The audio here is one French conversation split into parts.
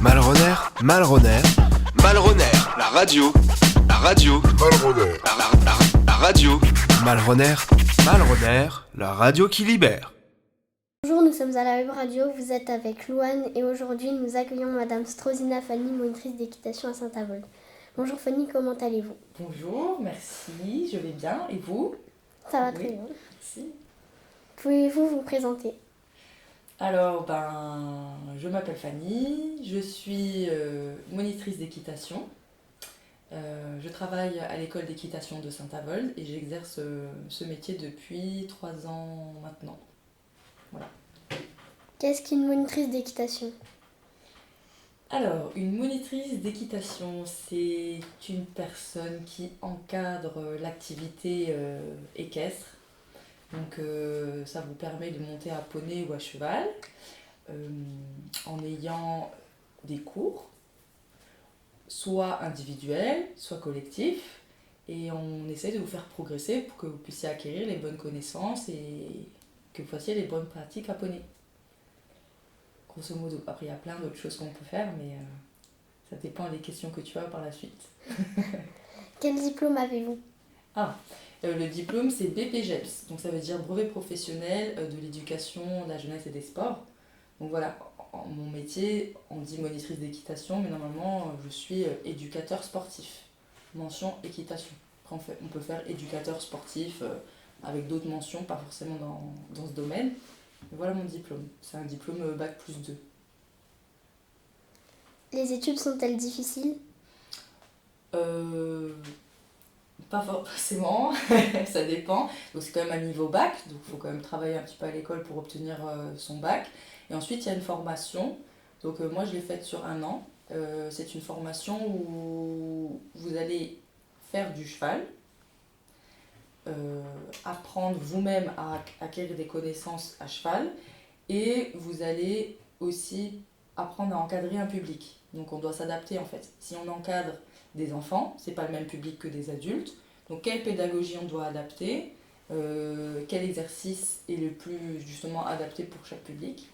Malroner, Malroner, Malroner, la radio, Malroner, la radio, Malroner, Malroner, la radio qui libère. Bonjour, nous sommes à la Web Radio, vous êtes avec Louane et aujourd'hui nous accueillons Madame Strozina Fanny, monitrice d'équitation à Saint-Avold. Bonjour Fanny, comment allez-vous? Bonjour, merci, je vais bien. Et vous? Ça va très bien. Merci. Pouvez-vous vous présenter? Alors, je m'appelle Fanny, je suis monitrice d'équitation. Je travaille à l'école d'équitation de Saint-Avold et j'exerce ce métier depuis 3 ans maintenant. Voilà. Qu'est-ce qu'une monitrice d'équitation? Alors, une monitrice d'équitation, c'est une personne qui encadre l'activité équestre. Donc, ça vous permet de monter à poney ou à cheval en ayant des cours, soit individuels, soit collectifs. Et on essaie de vous faire progresser pour que vous puissiez acquérir les bonnes connaissances et que vous fassiez les bonnes pratiques à poney. Grosso modo, après il y a plein d'autres choses qu'on peut faire, mais ça dépend des questions que tu as par la suite. Quel diplôme avez-vous? Le diplôme c'est BPGEPS, donc ça veut dire brevet professionnel de l'éducation, de la jeunesse et des sports. Donc voilà, mon métier, on dit monitrice d'équitation, mais normalement je suis éducateur sportif, mention équitation. Après on peut faire éducateur sportif avec d'autres mentions, pas forcément dans ce domaine. Mais voilà mon diplôme, c'est un diplôme Bac+2. Les études sont-elles difficiles? Pas forcément, ça dépend. Donc c'est quand même un niveau bac, donc il faut quand même travailler un petit peu à l'école pour obtenir son bac. Et ensuite il y a une formation, donc moi je l'ai faite sur 1 an. C'est une formation où vous allez faire du cheval, apprendre vous-même à acquérir des connaissances à cheval et vous allez aussi apprendre à encadrer un public. Donc on doit s'adapter en fait. Si on encadre des enfants, c'est pas le même public que des adultes. Donc quelle pédagogie on doit adapter, quel exercice est le plus justement adapté pour chaque public.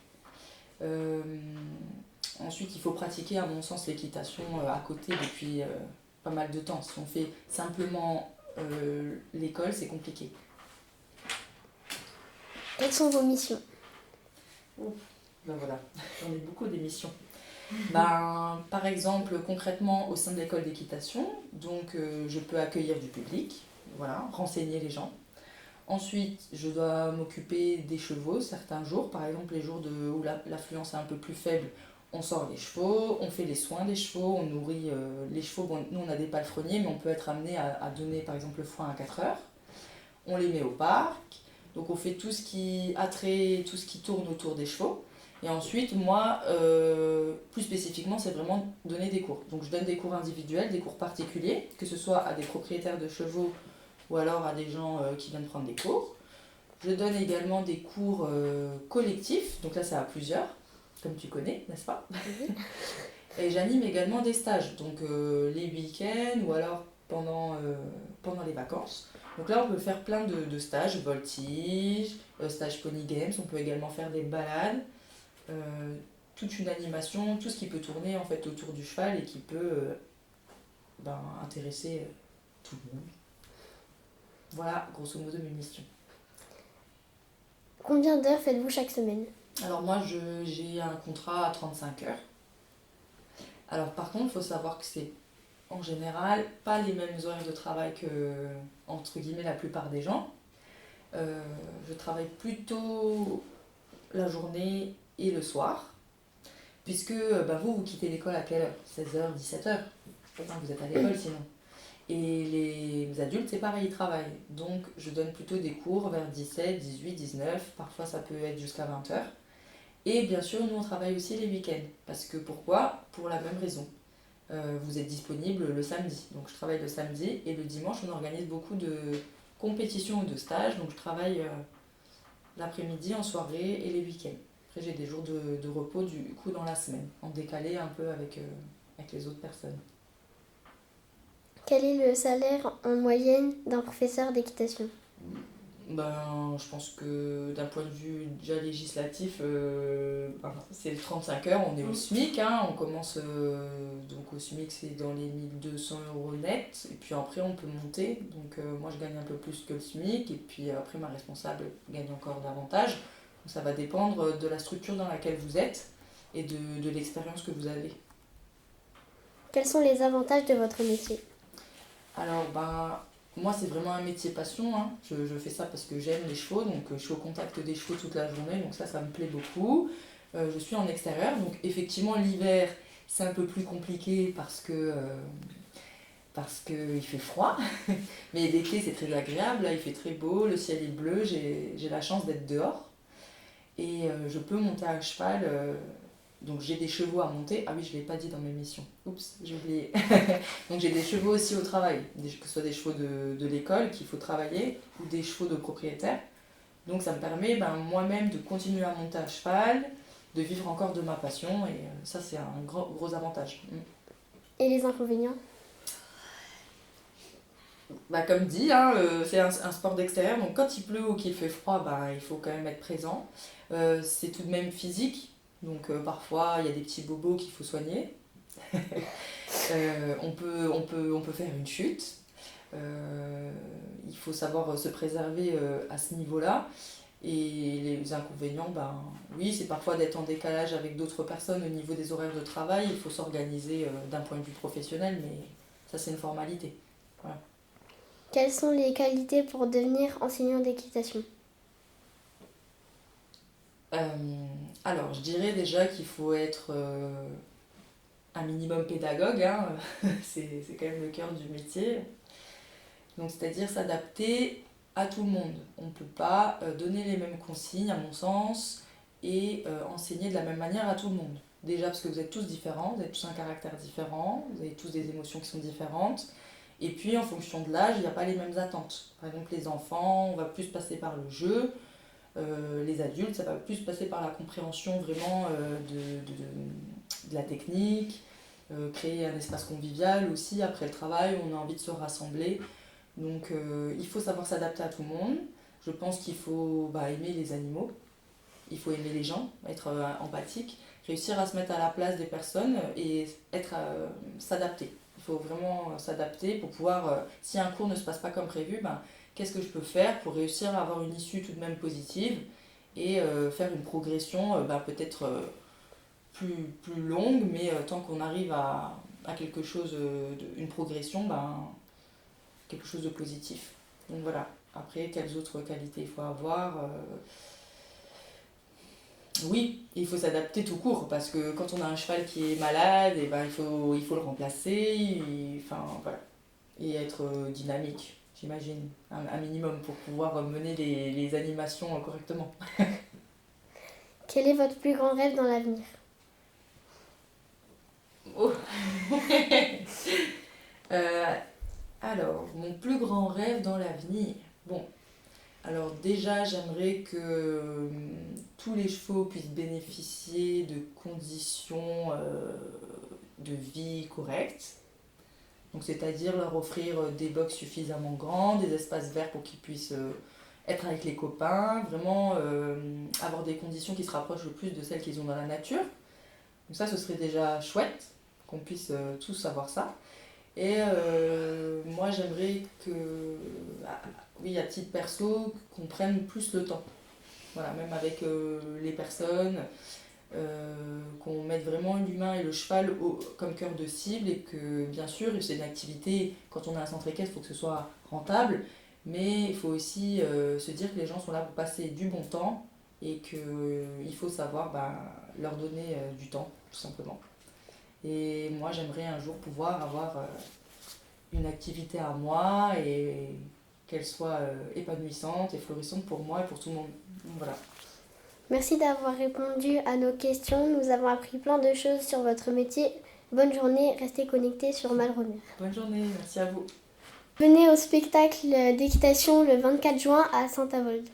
Ensuite il faut pratiquer à mon sens l'équitation à côté depuis pas mal de temps. Si on fait simplement l'école, c'est compliqué. Quelles sont vos missions? Voilà, j'en ai beaucoup d'émissions. Par exemple, concrètement, au sein de l'école d'équitation, donc je peux accueillir du public, voilà, renseigner les gens. Ensuite, je dois m'occuper des chevaux certains jours, par exemple les jours où l'affluence est un peu plus faible, on sort les chevaux, on fait les soins des chevaux, on nourrit les chevaux. Bon, nous on a des palefreniers, mais on peut être amené à donner par exemple le foin à 4 heures. On les met au parc, donc on fait tout ce qui attrait, tout ce qui tourne autour des chevaux. Et ensuite, moi, plus spécifiquement, c'est vraiment donner des cours. Donc je donne des cours individuels, des cours particuliers, que ce soit à des propriétaires de chevaux ou alors à des gens qui viennent prendre des cours. Je donne également des cours collectifs, donc là c'est à plusieurs, comme tu connais, n'est-ce pas? Et j'anime également des stages, donc les week-ends ou alors pendant les vacances. Donc là on peut faire plein de stages, voltige, stage pony games, on peut également faire des balades. Toute une animation, tout ce qui peut tourner en fait autour du cheval et qui peut intéresser tout le monde. Voilà grosso modo mes missions. Combien d'heures faites-vous chaque semaine? Alors moi j'ai un contrat à 35 heures. Alors par contre il faut savoir que c'est en général pas les mêmes horaires de travail que entre guillemets la plupart des gens. Je travaille plutôt la journée et le soir, puisque vous quittez l'école à quelle heure? 16h, 17h. Vous êtes à l'école sinon. Et les adultes, c'est pareil, ils travaillent. Donc je donne plutôt des cours vers 17, 18, 19, parfois ça peut être jusqu'à 20h. Et bien sûr, nous on travaille aussi les week-ends. Parce que pourquoi? Pour la même raison. Vous êtes disponible le samedi. Donc je travaille le samedi et le dimanche, on organise beaucoup de compétitions ou de stages. Donc je travaille l'après-midi, en soirée et les week-ends. Après, j'ai des jours de repos du coup dans la semaine, en décalé un peu avec les autres personnes. Quel est le salaire en moyenne d'un professeur d'équitation? Je pense que d'un point de vue déjà législatif, c'est les 35 heures, on est au SMIC, hein, on commence donc au SMIC c'est dans les 1200 € net, et puis après on peut monter, donc moi je gagne un peu plus que le SMIC, et puis après ma responsable gagne encore davantage, donc ça va dépendre de la structure dans laquelle vous êtes et de l'expérience que vous avez. Quels sont les avantages de votre métier ? Alors moi, c'est vraiment un métier passion, hein. Je fais ça parce que j'aime les chevaux, donc je suis au contact des chevaux toute la journée, donc ça me plaît beaucoup. Je suis en extérieur, donc effectivement l'hiver c'est un peu plus compliqué parce que il fait froid, mais l'été c'est très agréable, là il fait très beau, le ciel est bleu, j'ai la chance d'être dehors et je peux monter à cheval. Donc j'ai des chevaux à monter. Ah oui, je ne l'ai pas dit dans mes missions. Oups, j'ai oublié. Donc j'ai des chevaux aussi au travail, que ce soit des chevaux de l'école qu'il faut travailler ou des chevaux de propriétaire. Donc ça me permet moi-même de continuer à monter à cheval, de vivre encore de ma passion et ça c'est un gros avantage. Et les inconvénients ? Comme dit, hein, c'est un sport d'extérieur, donc quand il pleut ou qu'il fait froid, il faut quand même être présent. C'est tout de même physique. Donc parfois il y a des petits bobos qu'il faut soigner. On peut faire une chute. Il faut savoir se préserver à ce niveau-là. Et les inconvénients, oui, c'est parfois d'être en décalage avec d'autres personnes au niveau des horaires de travail. Il faut s'organiser d'un point de vue professionnel, mais ça c'est une formalité. Voilà. Quelles sont les qualités pour devenir enseignant d'équitation ? Alors, je dirais déjà qu'il faut être un minimum pédagogue, hein. C'est quand même le cœur du métier. Donc, c'est-à-dire s'adapter à tout le monde. On ne peut pas donner les mêmes consignes, à mon sens, et enseigner de la même manière à tout le monde. Déjà parce que vous êtes tous différents, vous avez tous un caractère différent, vous avez tous des émotions qui sont différentes. Et puis, en fonction de l'âge, il n'y a pas les mêmes attentes. Par exemple, les enfants, on va plus passer par le jeu. Les adultes, ça va plus passer par la compréhension vraiment de la technique, créer un espace convivial aussi. Après le travail, on a envie de se rassembler. Donc il faut savoir s'adapter à tout le monde. Je pense qu'il faut aimer les animaux, il faut aimer les gens, être empathique, réussir à se mettre à la place des personnes et s'adapter. Il faut vraiment s'adapter pour pouvoir, si un cours ne se passe pas comme prévu, qu'est-ce que je peux faire pour réussir à avoir une issue tout de même positive et faire une progression peut-être plus longue, mais tant qu'on arrive à quelque chose, une progression, quelque chose de positif. Donc voilà. Après, quelles autres qualités il faut avoir Oui, il faut s'adapter tout court, parce que quand on a un cheval qui est malade, il faut le remplacer, voilà. Et être dynamique. J'imagine, un minimum pour pouvoir mener les animations correctement. Quel est votre plus grand rêve dans l'avenir ? Alors, mon plus grand rêve dans l'avenir. Alors déjà, j'aimerais que tous les chevaux puissent bénéficier de conditions de vie correctes. Donc, c'est-à-dire leur offrir des box suffisamment grands, des espaces verts pour qu'ils puissent être avec les copains, vraiment avoir des conditions qui se rapprochent le plus de celles qu'ils ont dans la nature. Donc ça, ce serait déjà chouette qu'on puisse tous avoir ça. Et moi, j'aimerais que, à titre perso, qu'on prenne plus le temps. Voilà, même avec les personnes, qu'on mette vraiment l'humain et le cheval comme cœur de cible et que bien sûr c'est une activité, quand on a un centre équestre, il faut que ce soit rentable, mais il faut aussi se dire que les gens sont là pour passer du bon temps et qu'il faut savoir leur donner du temps tout simplement. Et moi j'aimerais un jour pouvoir avoir une activité à moi et qu'elle soit épanouissante et florissante pour moi et pour tout le monde. Donc, voilà. Merci d'avoir répondu à nos questions. Nous avons appris plein de choses sur votre métier. Bonne journée, restez connectés sur Malraux-Mer. Bonne journée, merci à vous. Venez au spectacle d'équitation le 24 juin à Saint-Avold.